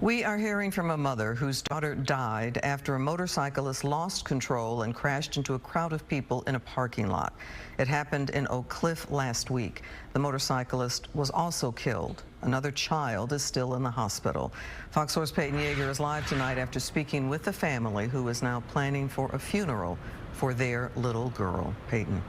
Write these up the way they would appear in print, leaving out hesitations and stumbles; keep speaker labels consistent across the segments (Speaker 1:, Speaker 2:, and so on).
Speaker 1: We are hearing from a mother whose daughter died after a motorcyclist lost control and crashed into a crowd of people in a parking lot. It happened in Oak Cliff last week. The motorcyclist was also killed. Another child is still in the hospital. Fox Source Peyton Yeager is live tonight after speaking with the family who is now planning for a funeral for their little girl. Peyton.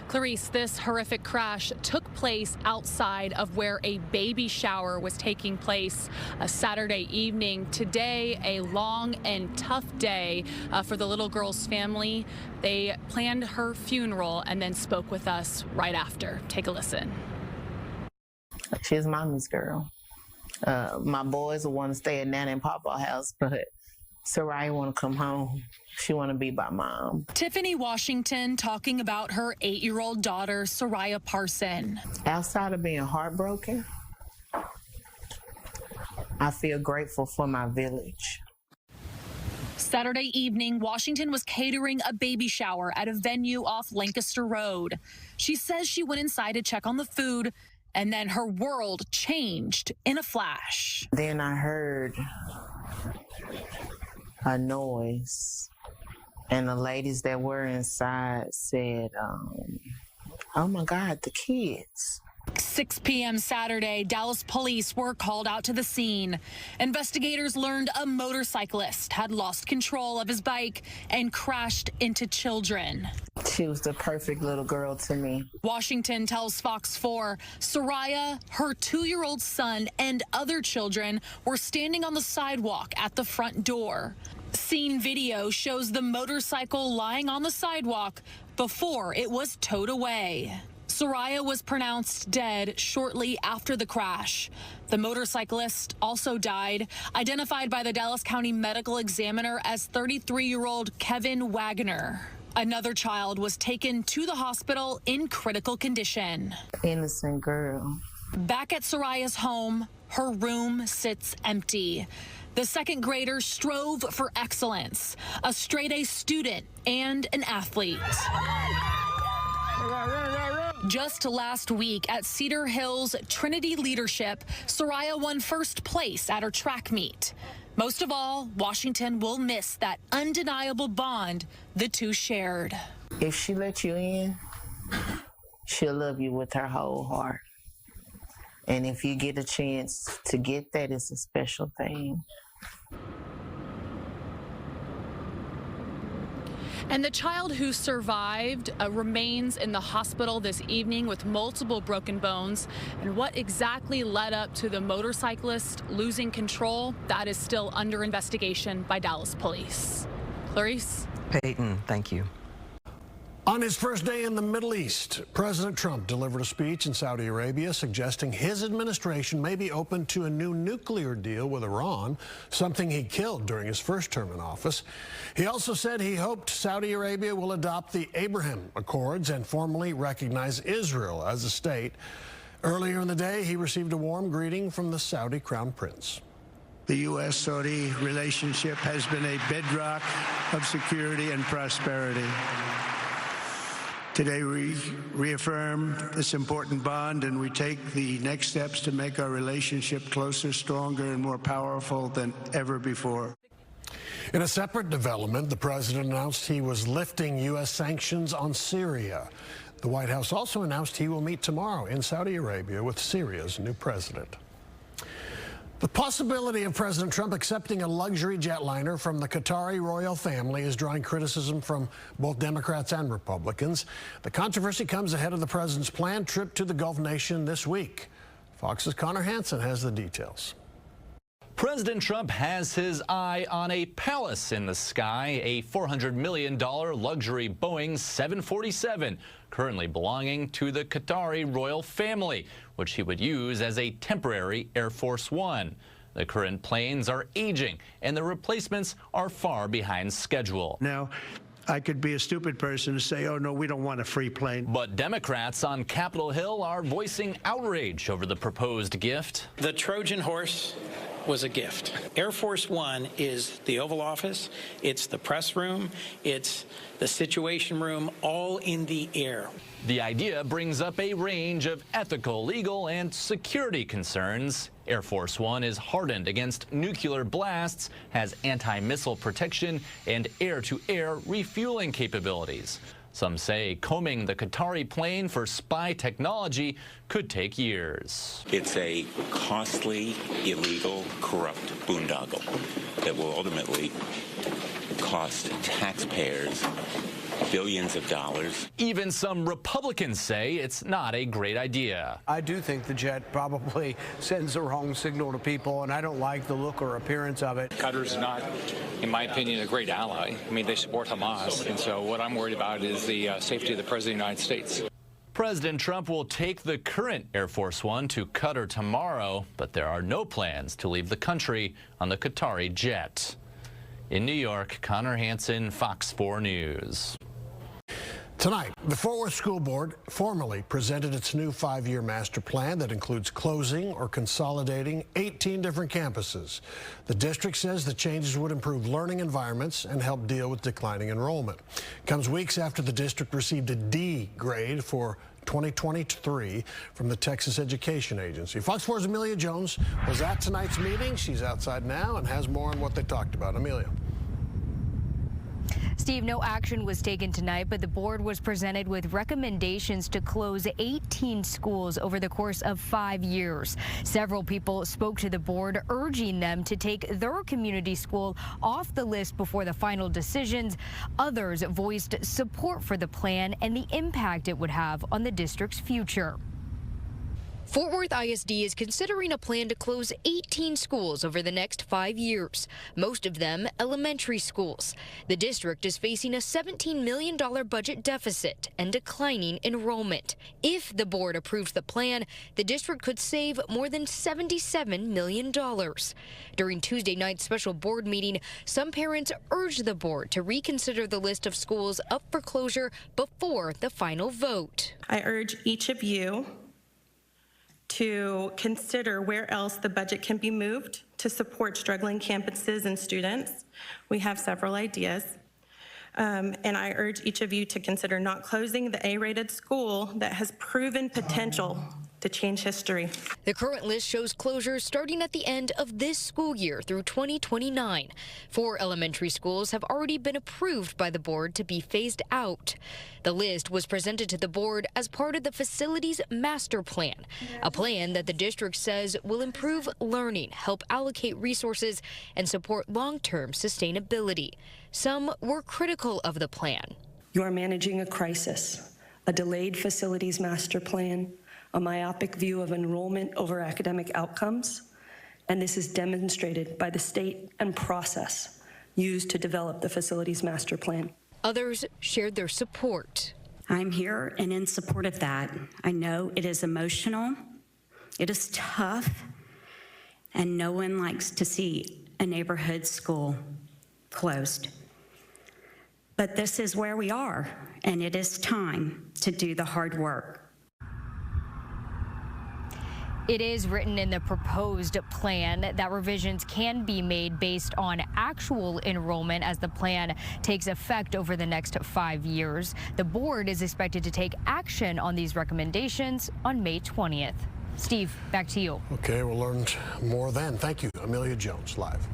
Speaker 2: Clarice, this horrific crash took place outside of where a baby shower was taking place Saturday evening. Today, a long and tough day for the little girl's family. They planned her funeral and then spoke with us right after. Take a listen.
Speaker 3: She's mommy's girl. My boys want to stay at Nana and Papa house, but Soraya want to come home. She want to be by mom.
Speaker 2: Tiffany Washington talking about her 8-year-old daughter, Soraya Parson.
Speaker 3: Outside of being heartbroken, I feel grateful for my village.
Speaker 2: Saturday evening, Washington was catering a baby shower at a venue off Lancaster Road. She says she went inside to check on the food, and then her world changed in a flash.
Speaker 3: Then I heard a noise, and the ladies that were inside said, oh my God, the kids.
Speaker 2: 6 p.m. Saturday, Dallas police were called out to the scene. Investigators learned a motorcyclist had lost control of his bike and crashed into children.
Speaker 3: She was the perfect little girl to me.
Speaker 2: Washington tells Fox 4, Soraya, her 2-year-old son, and other children were standing on the sidewalk at the front door. Scene video shows the motorcycle lying on the sidewalk before it was towed away. Soraya was pronounced dead shortly after the crash. The motorcyclist also died, identified by the Dallas County Medical Examiner as 33-year-old Kevin Wagner. Another child was taken to the hospital in critical condition.
Speaker 3: Innocent girl.
Speaker 2: Back at Soraya's home, her room sits empty. The second grader strove for excellence, a straight-A student and an athlete. Just last week at Cedar Hills Trinity Leadership, Soraya won first place at her track meet. Most of all, Washington will miss that undeniable bond the two shared.
Speaker 3: If she let you in, she'll love you with her whole heart. And if you get a chance to get that, it's a special thing.
Speaker 2: And the child who survived remains in the hospital this evening with multiple broken bones. And what exactly led up to the motorcyclist losing control, that is still under investigation by Dallas police. Clarice?
Speaker 1: Peyton, thank you.
Speaker 4: On his first day in the Middle East, President Trump delivered a speech in Saudi Arabia suggesting his administration may be open to a new nuclear deal with Iran, something he killed during his first term in office. He also said he hoped Saudi Arabia will adopt the Abraham Accords and formally recognize Israel as a state. Earlier in the day, he received a warm greeting from the Saudi Crown Prince.
Speaker 5: The U.S.-Saudi relationship has been a bedrock of security and prosperity. Today we reaffirm this important bond, and we take the next steps to make our relationship closer, stronger, and more powerful than ever before.
Speaker 4: In a separate development, the president announced he was lifting U.S. sanctions on Syria. The White House also announced he will meet tomorrow in Saudi Arabia with Syria's new president. The possibility of President Trump accepting a luxury jetliner from the Qatari royal family is drawing criticism from both Democrats and Republicans. The controversy comes ahead of the president's planned trip to the Gulf nation this week. Fox's Connor Hansen has the details.
Speaker 6: President Trump has his eye on a palace in the sky, a $400 million luxury Boeing 747, currently belonging to the Qatari royal family, which he would use as a temporary Air Force One. The current planes are aging, and the replacements are far behind schedule.
Speaker 5: Now, I could be a stupid person to say, oh, no, we don't want a free plane.
Speaker 6: But Democrats on Capitol Hill are voicing outrage over the proposed gift.
Speaker 7: The Trojan horse was a gift. Air Force One is the Oval Office, it's the press room, it's the Situation Room, all in the air.
Speaker 6: The idea brings up a range of ethical, legal, and security concerns. Air Force One is hardened against nuclear blasts, has anti-missile protection, and air-to-air refueling capabilities. Some say combing the Qatari plane for spy technology could take years.
Speaker 8: It's a costly, illegal, corrupt boondoggle that will ultimately cost taxpayers billions of dollars.
Speaker 6: Even some Republicans say it's not a great idea.
Speaker 9: I do think the jet probably sends the wrong signal to people, and I don't like the look or appearance of it.
Speaker 10: Qatar's not, in my opinion, a great ally. I mean, they support Hamas, and so what I'm worried about is the safety of the President of the United States.
Speaker 6: President Trump will take the current Air Force One to Qatar tomorrow, but there are no plans to leave the country on the Qatari jet. In New York, Connor Hansen, Fox 4 News.
Speaker 4: Tonight, the Fort Worth School Board formally presented its new 5-year master plan that includes closing or consolidating 18 different campuses. The district says the changes would improve learning environments and help deal with declining enrollment. Comes weeks after the district received a D grade for 2023 from the Texas Education Agency. Fox 4's Amelia Jones was at tonight's meeting. She's outside now and has more on what they talked about. Amelia.
Speaker 11: Steve, no action was taken tonight, but the board was presented with recommendations to close 18 schools over the course of 5 years. Several people spoke to the board, urging them to take their community school off the list before the final decisions. Others voiced support for the plan and the impact it would have on the district's future.
Speaker 12: Fort Worth ISD is considering a plan to close 18 schools over the next 5 years, most of them elementary schools. The district is facing a $17 million budget deficit and declining enrollment. If the board approves the plan, the district could save more than $77 million. During Tuesday night's special board meeting, some parents urged the board to reconsider the list of schools up for closure before the final vote.
Speaker 13: I urge each of you to consider where else the budget can be moved to support struggling campuses and students. We have several ideas. And I urge each of you to consider not closing the A-rated school that has proven potential to change history.
Speaker 12: The current list shows closures starting at the end of this school year through 2029. 4 elementary schools have already been approved by the board to be phased out. The list was presented to the board as part of the facilities master plan, a plan that the district says will improve learning, help allocate resources, and support long-term sustainability. Some were critical of the plan.
Speaker 14: You are managing a crisis, a delayed facilities master plan, a myopic view of enrollment over academic outcomes, and this is demonstrated by the state and process used to develop the facilities master plan.
Speaker 12: Others shared their support.
Speaker 15: I'm here and in support of that. I know it is emotional, it is tough, and no one likes to see a neighborhood school closed. But this is where we are, and it is time to do the hard work.
Speaker 11: It is written in the proposed plan that revisions can be made based on actual enrollment as the plan takes effect over the next 5 years. The board is expected to take action on these recommendations on May 20th. Steve, back to you.
Speaker 4: Okay, we'll learn more then. Thank you, Amelia Jones, live.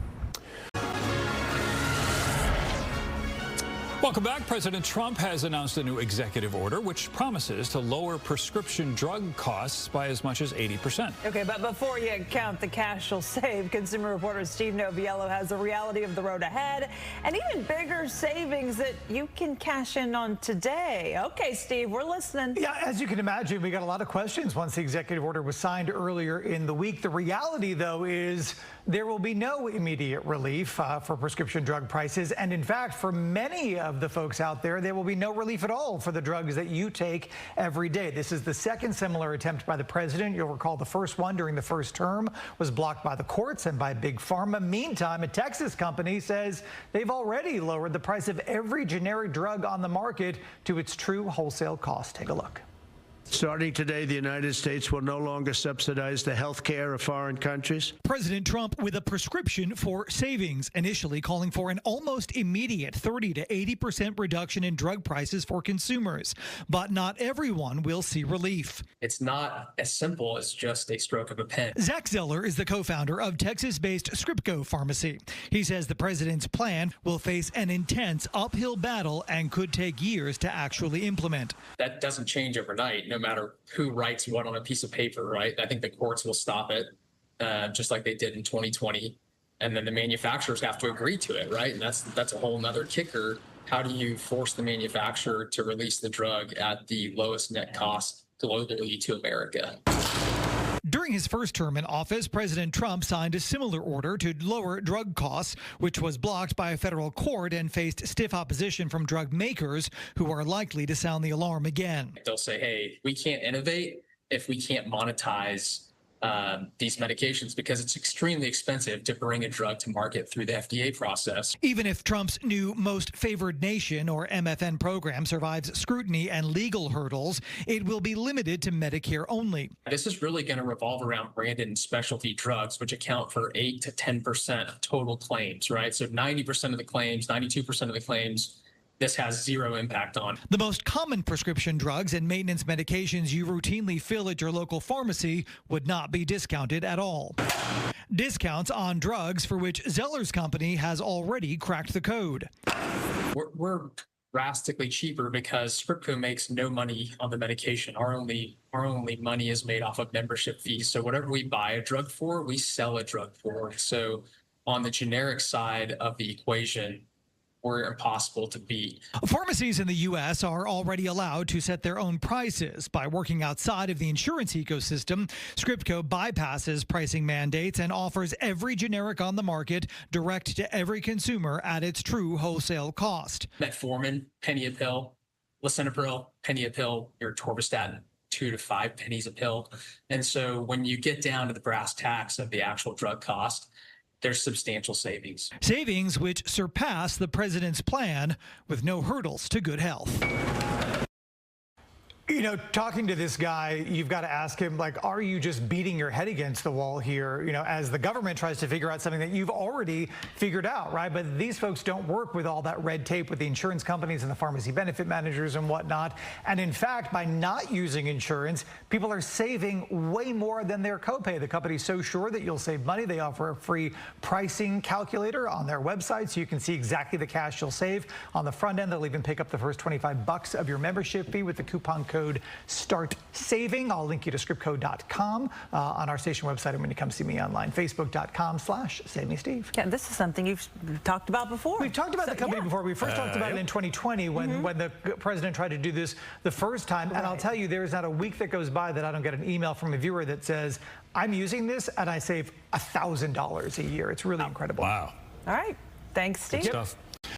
Speaker 16: Welcome back. President Trump has announced a new executive order which promises to lower prescription drug costs by as much as 80%.
Speaker 17: Okay, but before you count the cash you'll save, consumer reporter Steve Noviello has the reality of the road ahead and even bigger savings that you can cash in on today. Okay, Steve, we're listening.
Speaker 18: Yeah, as you can imagine, we got a lot of questions once the executive order was signed earlier in the week. The reality, though, is there will be no immediate relief for prescription drug prices. And in fact, for many of the folks out there will be no relief at all for the drugs that you take every day. This is the second similar attempt by the president. You'll recall the first one during the first term was blocked by the courts and by Big Pharma. Meantime, a Texas company says they've already lowered the price of every generic drug on the market to its true wholesale cost. Take a look.
Speaker 5: Starting today, the United States will no longer subsidize the health care of foreign countries.
Speaker 18: President Trump with a prescription for savings, initially calling for an almost immediate 30 to 80% reduction in drug prices for consumers. But not everyone will see relief.
Speaker 19: It's not as simple as just a stroke of a pen.
Speaker 18: Zach Zeller is the co-founder of Texas-based Scriptco Pharmacy. He says the president's plan will face an intense uphill battle and could take years to actually implement.
Speaker 19: That doesn't change overnight, no matter who writes what on a piece of paper, right? I think the courts will stop it, just like they did in 2020. And then the manufacturers have to agree to it, right? And that's a whole nother kicker. How do you force the manufacturer to release the drug at the lowest net cost globally to America?
Speaker 18: During his first term in office, President Trump signed a similar order to lower drug costs, which was blocked by a federal court and faced stiff opposition from drug makers who are likely to sound the alarm again.
Speaker 19: They'll say, hey, we can't innovate if we can't monetize these medications because it's extremely expensive to bring a drug to market through the FDA process.
Speaker 18: Even if Trump's new Most Favored Nation, or MFN program, survives scrutiny and legal hurdles, it will be limited to Medicare only.
Speaker 19: This is really going to revolve around branded and specialty drugs, which account for 8 to 10% of total claims, right? So 90% of the claims, 92% of the claims, this has zero impact on.
Speaker 18: The most common prescription drugs and maintenance medications you routinely fill at your local pharmacy would not be discounted at all. Discounts on drugs for which Zeller's company has already cracked the code.
Speaker 19: We're drastically cheaper because Scriptco makes no money on the medication. Our only money is made off of membership fees. So whatever we buy a drug for, we sell a drug for. So on the generic side of the equation, were impossible to beat.
Speaker 18: Pharmacies in the U.S. are already allowed to set their own prices. By working outside of the insurance ecosystem, Scriptco bypasses pricing mandates and offers every generic on the market direct to every consumer at its true wholesale cost.
Speaker 19: Metformin, penny a pill. Lisinopril, penny a pill. Your atorvastatin, 2 to 5 pennies a pill. And so when you get down to the brass tacks of the actual drug cost, there's substantial savings.
Speaker 18: Savings which surpass the president's plan with no hurdles to good health. You know, talking to this guy, you've got to ask him, like, are you just beating your head against the wall here, you know, as the government tries to figure out something that you've already figured out, right? But these folks don't work with all that red tape with the insurance companies and the pharmacy benefit managers and whatnot. And in fact, by not using insurance, people are saving way more than their copay. The company's so sure that you'll save money, they offer a free pricing calculator on their website so you can see exactly the cash you'll save. On the front end, they'll even pick up the first $25 of your membership fee with the coupon code START SAVING. I'll link you to scriptco.com on our station website, and when you come see me online, facebook.com/SaveMeSteve.
Speaker 17: Yeah, this is something you've talked about before.
Speaker 18: We've talked about the company before. We first talked about it in 2020 when the president tried to do this the first time. And I'll tell you, there is not a week that goes by that I don't get an email from a viewer that says, I'm using this and I save $1,000 a year. It's really incredible.
Speaker 16: Wow.
Speaker 17: All right. Thanks, Steve.
Speaker 16: Good stuff.